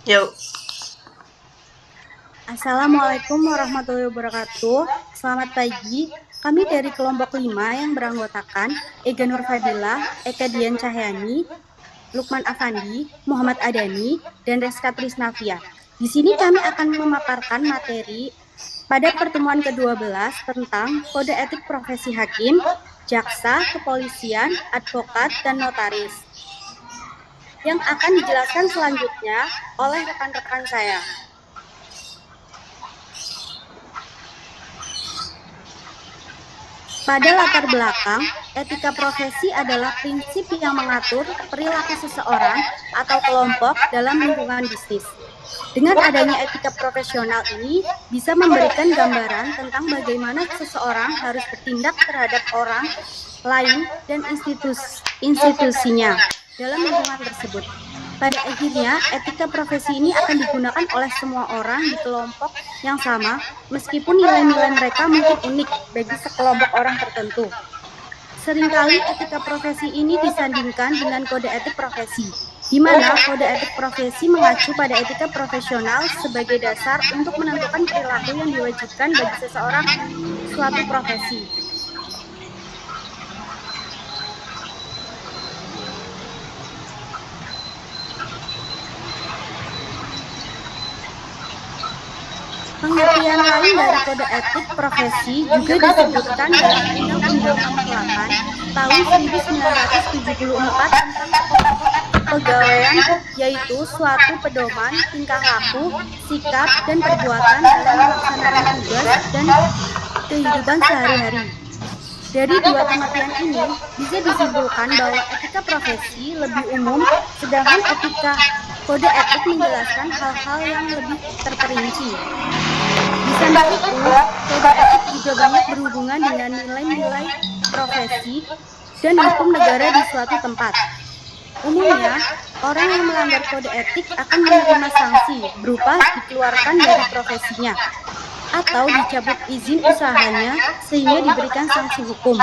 Yuk. Assalamualaikum warahmatullahi wabarakatuh. Selamat pagi. Kami dari kelompok 5 yang beranggotakan Ega Nurfadilah, Eka Dian Cahyani, Lukman Afandi, Muhammad Adani, dan Reska Trisnavia. Di sini kami akan memaparkan materi pada pertemuan ke-12 tentang kode etik profesi hakim, jaksa, kepolisian, advokat, dan notaris. Yang akan dijelaskan selanjutnya oleh rekan-rekan saya. Pada latar belakang, etika profesi adalah prinsip yang mengatur perilaku seseorang atau kelompok dalam lingkungan bisnis. Dengan adanya etika profesional ini bisa memberikan gambaran tentang bagaimana seseorang harus bertindak terhadap orang lain dan institusinya dalam lingkungan tersebut. Pada akhirnya, etika profesi ini akan digunakan oleh semua orang di kelompok yang sama, meskipun nilai-nilai mereka mungkin unik bagi sekelompok orang tertentu. Seringkali etika profesi ini disandingkan dengan kode etik profesi, di mana kode etik profesi mengacu pada etika profesional sebagai dasar untuk menentukan perilaku yang diwajibkan bagi seseorang suatu profesi. Pengertian lain dari kode etik profesi juga disebutkan dalam Undang-Undang Nomor 8 Tahun 1974 tentang pokok kepegawaian, yaitu suatu pedoman tingkah laku, sikap, dan perbuatan dalam melaksanakan tugas dan kehidupan sehari-hari. Dari dua pengertian ini bisa disimpulkan bahwa etika profesi lebih umum, sedangkan etika kode etik menjelaskan hal-hal yang lebih terperinci. Di samping itu, kode etik juga banyak berhubungan dengan nilai-nilai profesi dan hukum negara di suatu tempat. Umumnya, orang yang melanggar kode etik akan menerima sanksi berupa dikeluarkan dari profesinya atau dicabut izin usahanya sehingga diberikan sanksi hukum.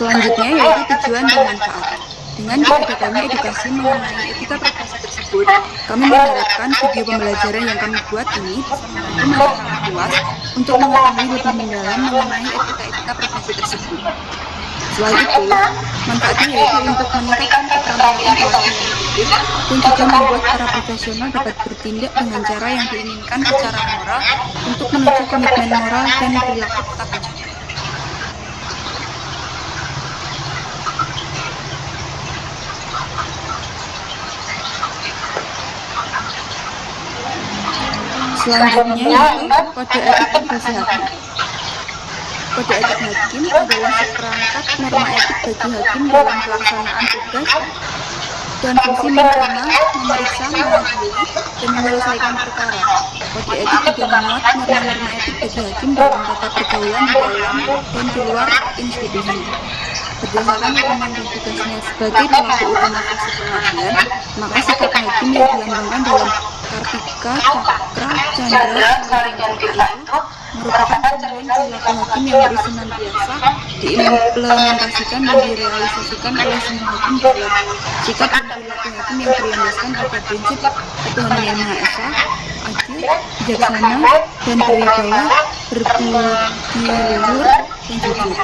Selanjutnya yaitu tujuan dan manfaat. Dengan diadakannya edukasi mengenai etika profesi tersebut, kami mengharapkan video pembelajaran yang kami buat ini bisa membantu masyarakat luas untuk mengetahui lebih mendalam mengenai etika-etika profesi tersebut. Selain itu, manfaatnya yaitu untuk meningkatkan keterampilan individu dan juga membuat para profesional dapat bertindak dengan cara yang diinginkan secara moral untuk menuju komitmen moral dan perilaku bertanggung jawab. Selanjutnya yaitu kode etik profesi hakim. Kode etik hakim adalah seperangkat norma etik bagi hakim dalam pelaksanaan tugas dan fungsi menerima, memeriksa, mengadili, dan menyelesaikan perkara. Kode etik juga memuat norma-norma etik bagi hakim dalam tata pergaulan di dalam dan di luar institusi. Berdasarkan hukuman dan tugasnya sebagai pelaku utama fungsi pengadilan, maka sikap hakim yang dilambangkan dalam Kartika Cakra Chandra Kaligantika itu merupakan panduan perilaku hakim yang harus senantiasa diimplementasikan dan direalisasikan oleh semua hakim dalam sikap dan perilaku hakim yang berlandaskan pada prinsip ketuhanan yang Maha Esa, adil, bijaksana, dan berwibawa, berbudi luhur, dan jujur.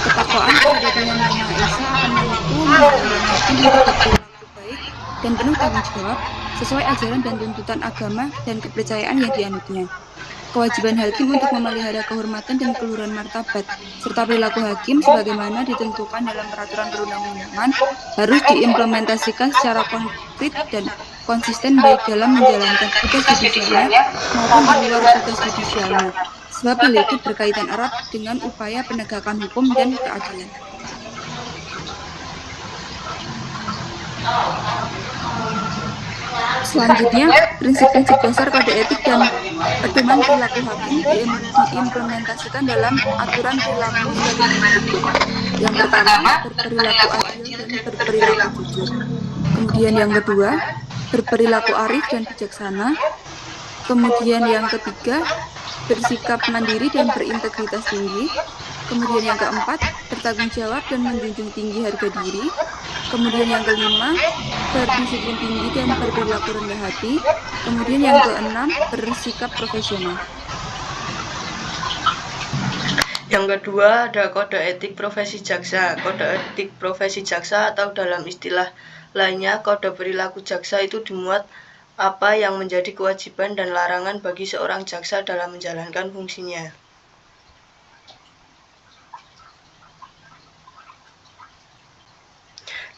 Ketakwaan kepada Tuhan Yang Maha Esa akan mampu mendorong hakim untuk berperilaku baik dan penuh tanggung jawab sesuai ajaran dan tuntutan agama dan kepercayaan yang dianutnya. Kewajiban hakim untuk memelihara kehormatan dan keluhuran martabat serta perilaku hakim sebagaimana ditentukan dalam peraturan perundang-undangan harus diimplementasikan secara konkret dan konsisten baik dalam menjalankan tugas judisialnya maupun di luar tugas judisialnya, sebab hal itu berkaitan erat dengan upaya penegakan hukum dan keadilan. Selanjutnya, prinsip-prinsip dasar kode etik dan pedoman perilaku hakim diimplementasikan dalam aturan perilaku sebagai berikut. Yang pertama, berperilaku adil dan berperilaku jujur. Kemudian yang kedua, berperilaku arif dan bijaksana. Kemudian yang ketiga, bersikap mandiri dan berintegritas tinggi. Kemudian yang keempat, bertanggung jawab dan menjunjung tinggi harga diri. Kemudian yang kelima, berdisiplin tinggi dan berperilaku rendah hati. Kemudian yang keenam, bersikap profesional. Yang kedua ada kode etik profesi jaksa. Kode etik profesi jaksa atau dalam istilah lainnya kode perilaku jaksa itu dimuat apa yang menjadi kewajiban dan larangan bagi seorang jaksa dalam menjalankan fungsinya.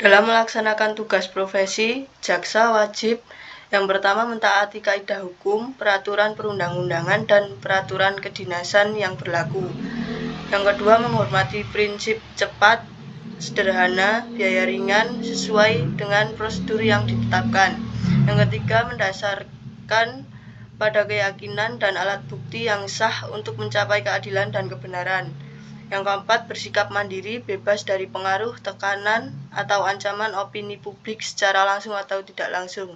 Dalam melaksanakan tugas profesi, jaksa wajib yang pertama mentaati kaidah hukum, peraturan perundang-undangan, dan peraturan kedinasan yang berlaku. Yang kedua menghormati prinsip cepat, sederhana, biaya ringan, sesuai dengan prosedur yang ditetapkan. Yang ketiga mendasarkan pada keyakinan dan alat bukti yang sah untuk mencapai keadilan dan kebenaran. Yang keempat, bersikap mandiri, bebas dari pengaruh, tekanan, atau ancaman opini publik secara langsung atau tidak langsung.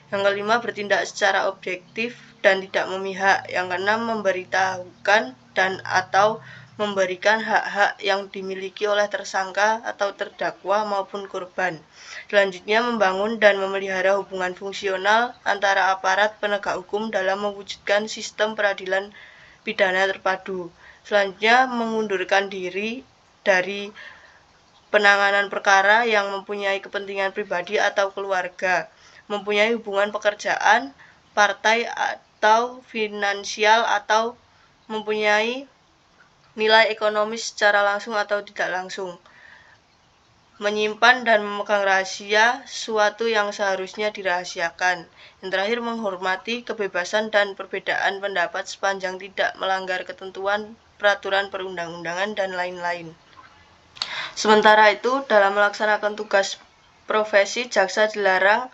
Yang kelima, bertindak secara objektif dan tidak memihak. Yang keenam, memberitahukan dan atau memberikan hak-hak yang dimiliki oleh tersangka atau terdakwa maupun korban. Selanjutnya, membangun dan memelihara hubungan fungsional antara aparat penegak hukum dalam mewujudkan sistem peradilan pidana terpadu. Selanjutnya, mengundurkan diri dari penanganan perkara yang mempunyai kepentingan pribadi atau keluarga, mempunyai hubungan pekerjaan, partai atau finansial, atau mempunyai nilai ekonomis secara langsung atau tidak langsung, menyimpan dan memegang rahasia sesuatu yang seharusnya dirahasiakan. Yang terakhir, menghormati kebebasan dan perbedaan pendapat sepanjang tidak melanggar ketentuan peraturan perundang-undangan dan lain-lain. Sementara itu, dalam melaksanakan tugas profesi, jaksa dilarang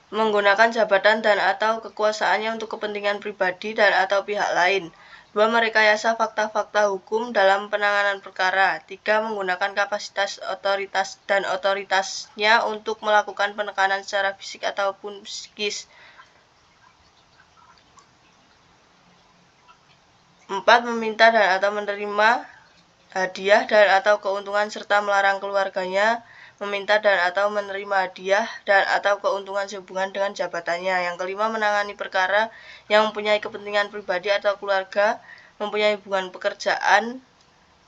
menggunakan jabatan dan atau kekuasaannya untuk kepentingan pribadi dan atau pihak lain. 2. Merekayasa fakta-fakta hukum dalam penanganan perkara. 3. Menggunakan kapasitas otoritas dan otoritasnya untuk melakukan penekanan secara fisik ataupun psikis. 4. Meminta dan atau menerima hadiah dan atau keuntungan serta melarang keluarganya meminta dan atau menerima hadiah dan atau keuntungan sehubungan dengan jabatannya. Yang kelima, menangani perkara yang mempunyai kepentingan pribadi atau keluarga, mempunyai hubungan pekerjaan,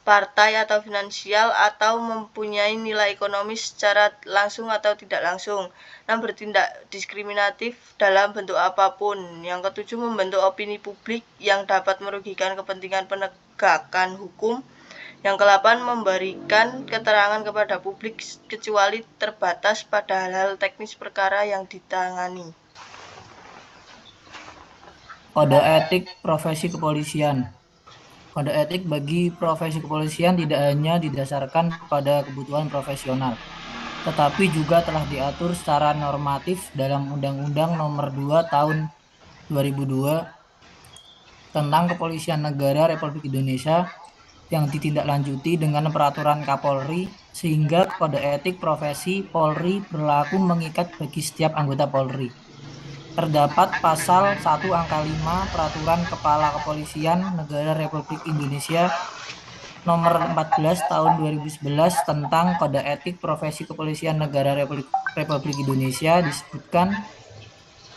partai atau finansial, atau mempunyai nilai ekonomis secara langsung atau tidak langsung. 6. Bertindak diskriminatif dalam bentuk apapun. Yang ketujuh, membentuk opini publik yang dapat merugikan kepentingan penegakan hukum. Yang ke-8, memberikan keterangan kepada publik kecuali terbatas pada hal-hal teknis perkara yang ditangani. Kode etik profesi kepolisian. Kode etik bagi profesi kepolisian tidak hanya didasarkan pada kebutuhan profesional, tetapi juga telah diatur secara normatif dalam Undang-Undang Nomor 2 Tahun 2002 tentang Kepolisian Negara Republik Indonesia yang ditindaklanjuti dengan peraturan Kapolri, sehingga kode etik profesi Polri berlaku mengikat bagi setiap anggota Polri. Terdapat pasal 1 angka 5 Peraturan Kepala Kepolisian Negara Republik Indonesia Nomor 14 Tahun 2011 tentang Kode Etik Profesi Kepolisian Negara Republik Indonesia disebutkan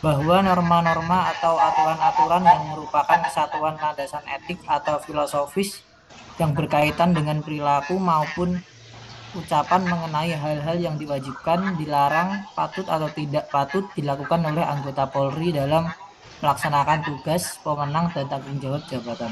bahwa norma-norma atau aturan-aturan yang merupakan kesatuan landasan etik atau filosofis yang berkaitan dengan perilaku maupun ucapan mengenai hal-hal yang diwajibkan, dilarang, patut atau tidak patut dilakukan oleh anggota Polri dalam melaksanakan tugas, wewenang, dan tanggung jawab jabatan.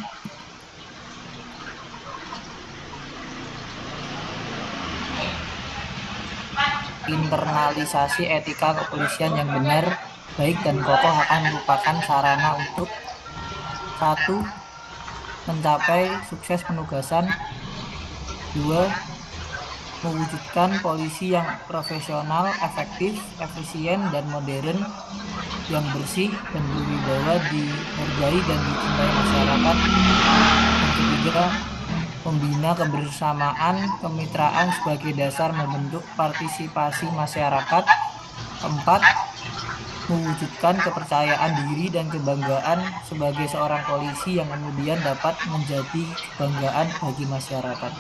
Internalisasi etika kepolisian yang benar, baik dan kokoh akan merupakan sarana untuk 1. Mencapai sukses penugasan. 2. Mewujudkan polisi yang profesional, efektif, efisien, dan modern, yang bersih dan berwibawa, dihargai dan dicintai masyarakat. Yang ketiga, membina kebersamaan, kemitraan sebagai dasar membentuk partisipasi masyarakat. 4. mewujudkan kepercayaan diri dan kebanggaan sebagai seorang polisi yang kemudian dapat menjadi kebanggaan bagi masyarakat.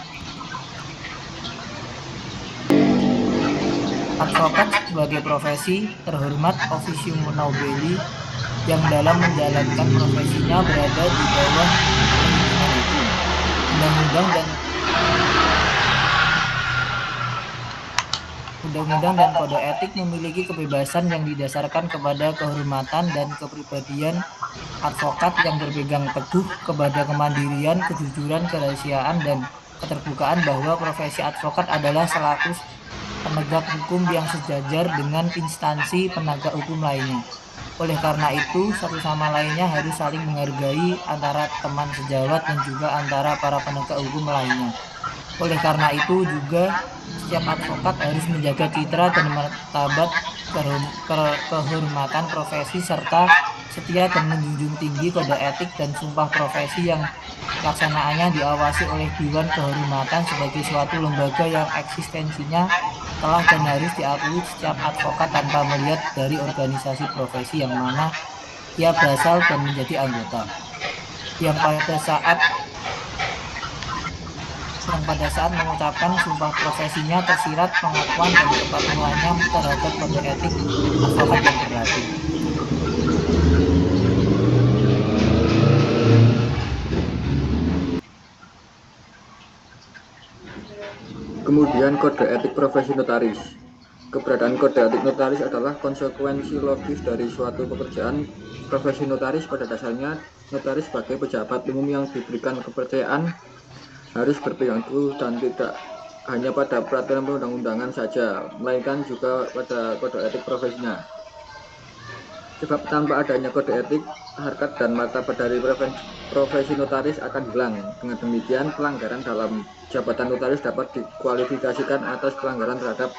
Advokat sebagai profesi terhormat officium nobili yang dalam menjalankan profesinya berada di bawah perlindungan hukum, undang-undang dan kode etik memiliki kebebasan yang didasarkan kepada kehormatan dan kepribadian advokat yang berpegang teguh kepada kemandirian, kejujuran, kerahasiaan, dan keterbukaan, bahwa profesi advokat adalah selaku penegak hukum yang sejajar dengan instansi penegak hukum lainnya. Oleh karena itu, satu sama lainnya harus saling menghargai antara teman sejawat dan juga antara para penegak hukum lainnya. Oleh karena itu juga setiap advokat harus menjaga citra dan martabat kehormatan profesi serta setia dan menjunjung tinggi kode etik dan sumpah profesi yang pelaksanaannya diawasi oleh Dewan Kehormatan sebagai suatu lembaga yang eksistensinya telah dan harus diakui setiap advokat tanpa melihat dari organisasi profesi yang mana ia berasal dan menjadi anggota. Yang pada saat mengucapkan sumpah profesinya tersirat pengakuan dan kepatuhannya terhadap kode etik advokat yang berlaku. Kemudian kode etik profesi notaris. Keberadaan kode etik notaris adalah konsekuensi logis dari suatu pekerjaan profesi notaris. Pada dasarnya, notaris sebagai pejabat umum yang diberikan kepercayaan harus berpegang teguh dan tidak hanya pada peraturan perundang-undangan saja, melainkan juga pada kode etik profesinya. Sebab tanpa adanya kode etik, harkat dan martabat dari profesi notaris akan hilang. Dengan demikian, pelanggaran dalam jabatan notaris dapat dikualifikasikan atas pelanggaran terhadap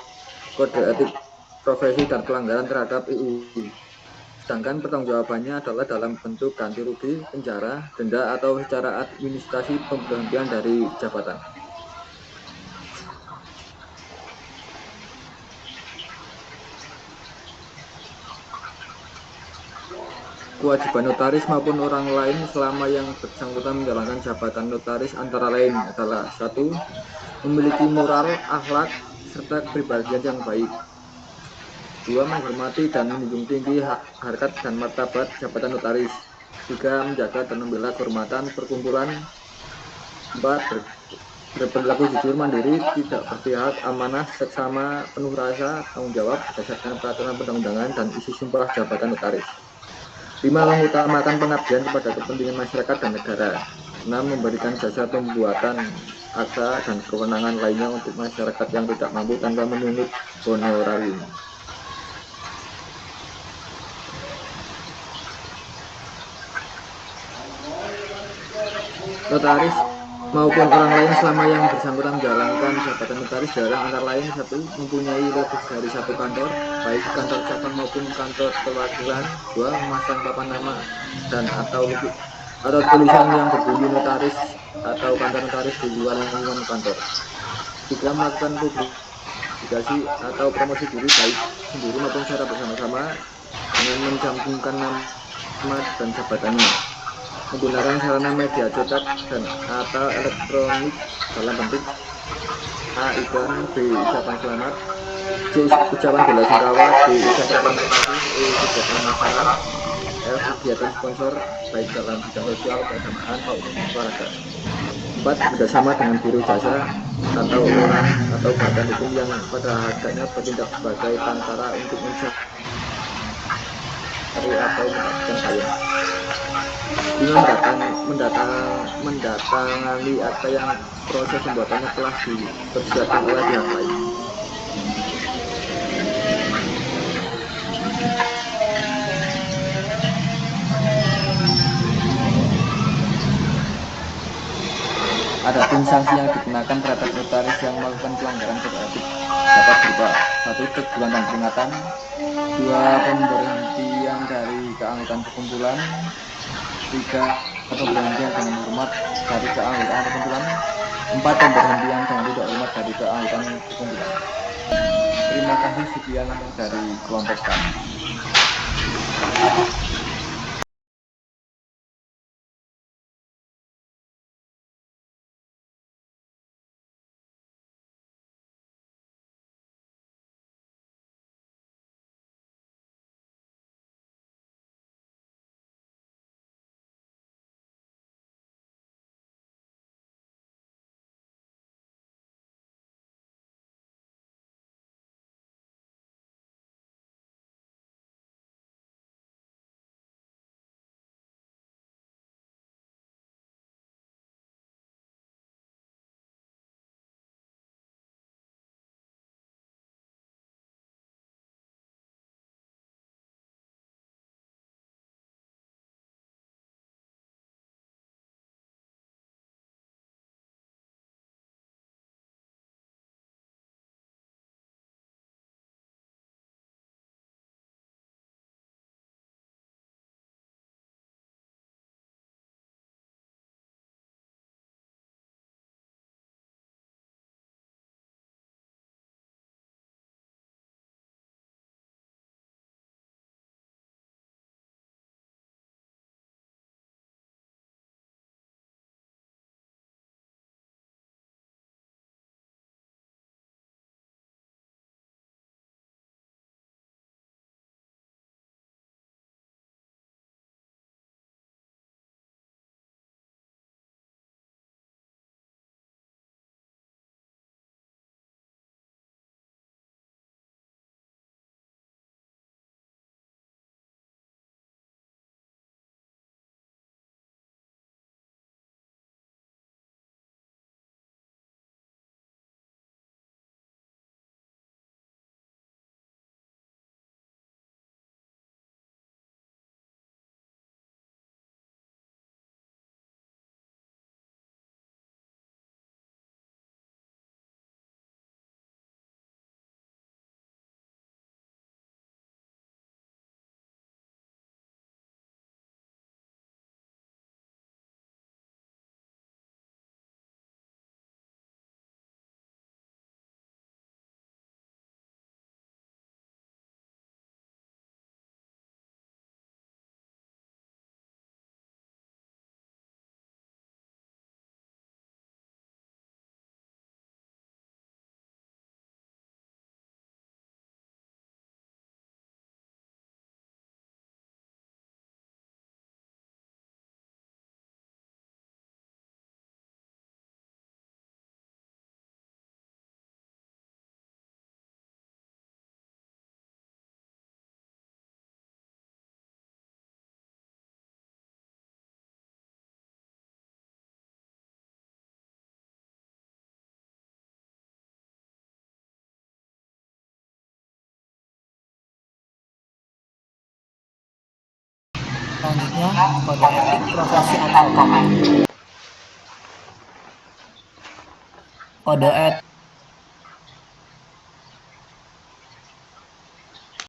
kode etik profesi dan pelanggaran terhadap UU. Sedangkan pertanggungjawabannya adalah dalam bentuk ganti rugi, penjara, denda, atau secara administrasi pemberhentian dari jabatan. Kewajiban notaris maupun orang lain selama yang bersangkutan menjalankan jabatan notaris antara lain adalah: 1. Memiliki moral, akhlak, serta kepribadian yang baik. 2. Menghormati dan menjunjung tinggi harkat dan martabat jabatan notaris. 3. Menjaga dan membela kehormatan perkumpulan. 4. Berperilaku jujur, mandiri, tidak berpihak, amanah, seksama, penuh rasa tanggung jawab berdasarkan peraturan perundang-undangan dan isi sumpah jabatan notaris. 5. Mengutamakan pengabdian kepada kepentingan masyarakat dan negara. 6. Memberikan jasa pembuatan akta dan kewenangan lainnya untuk masyarakat yang tidak mampu tanpa menunut honorarium. Notaris maupun orang lain selama yang bersangkutan menjalankan jabatan notaris dilarang antara lain: 1. Mempunyai lebih dari satu kantor, baik kantor cabang maupun kantor perwakilan. 2. Memasang papan nama dan atau tulisan yang berbunyi notaris atau kantor notaris di luar lingkungan kantor. 3. Melakukan publikasi atau promosi diri baik sendiri maupun secara bersama-sama dengan mencantumkan nama dan jabatannya. Menggunakan sarana media cetak dan atau elektronik dalam bentuk: A. Iklan, B. Ucapan selamat, C. Ucapan bela sungkawa, D. Ucapan terima kasih, E. Kegiatan masalah, F. Kegiatan sponsor baik dalam bidang sosial, keagamaan maupun olahraga. 4. Bekerjasama dengan biro jasa atau orang atau badan hukum yang pada haknya bertindak sebagai perantara untuk mencari atau mendapatkan klien. 5. Mendatangani akta yang proses pembuatannya telah dipersiapkan oleh pihak lain. Adapun sanksi yang dikenakan terhadap notaris yang melakukan pelanggaran kode etik dapat berupa: 1. Teguran dan peringatan. 2. Pemberhentian dari keanggotaan perkumpulan. 3. Pemberhentian dengan hormat dari keanggotaan perkumpulan. 4. Pemberhentian dengan tidak hormat dari keanggotaan perkumpulan. Terima kasih, sekian dari kelompok kami. Selanjutnya, kode etik profesi advokat. Kode etik